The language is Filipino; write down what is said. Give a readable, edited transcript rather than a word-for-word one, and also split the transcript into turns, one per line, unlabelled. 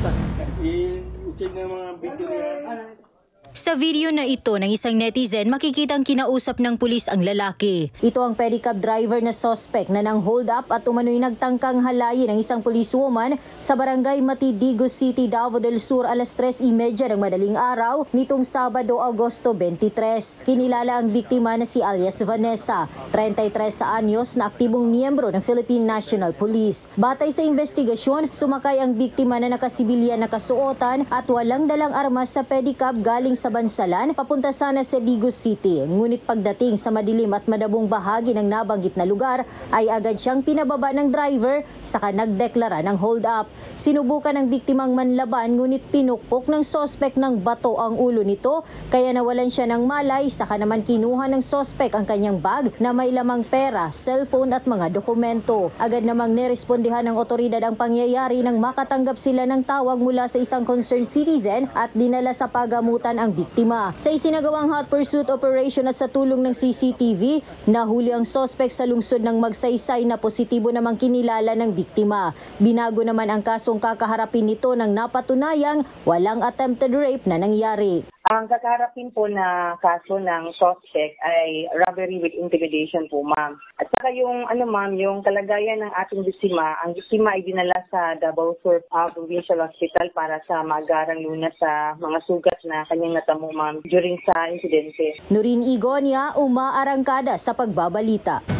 pa.
Isig ng mga biktima.
Sa video na ito ng isang netizen, makikitang kinausap ng pulis ang lalaki. Ito ang pedicab driver na suspect na nang hold up at umano'y nagtangkang halayin ng isang policewoman sa barangay Matidigos City, Davao del Sur alas 3:30 ng madaling araw nitong Sabado, Agosto 23. Kinilala ang biktima na si alias Vanessa, 33 anyos na aktibong miyembro ng Philippine National Police. Batay sa investigasyon, sumakay ang biktima na nakasibilyan na kasuotan at walang dalang armas sa pedicab galing sa Bansalan, papunta sana sa Digos City. Ngunit pagdating sa madilim at madabong bahagi ng nabanggit na lugar, ay agad siyang pinababa ng driver, saka nagdeklara ng hold up. Sinubukan ng biktimang manlaban, ngunit pinukpok ng sospek ng bato ang ulo nito, kaya nawalan siya ng malay, saka naman kinuha ng sospek ang kanyang bag na may lamang pera, cellphone at mga dokumento. Agad namang nirespondihan ng otoridad ang pangyayari nang makatanggap sila ng tawag mula sa isang concerned citizen at dinala sa pagamutan ang biktima. Sa isinagawang hot pursuit operation at sa tulong ng CCTV, nahuli ang sospek sa lungsod ng Magsaysay na positibo namang kinilala ng biktima. Binago naman ang kasong kakaharapin nito nang napatunayang walang attempted rape na nangyari.
Ang kakaharapin po na kaso ng suspect ay robbery with intimidation po, ma'am. At saka yung yung kalagayan ng ating biktima, ang biktima ay dinala sa Davao Sur Provincial Hospital para sa maagarang lunas sa mga sugat na kanyang natamo, ma'am, during sa insidente.
Nurin Igonia, Uma Arangkada sa Pagbabalita.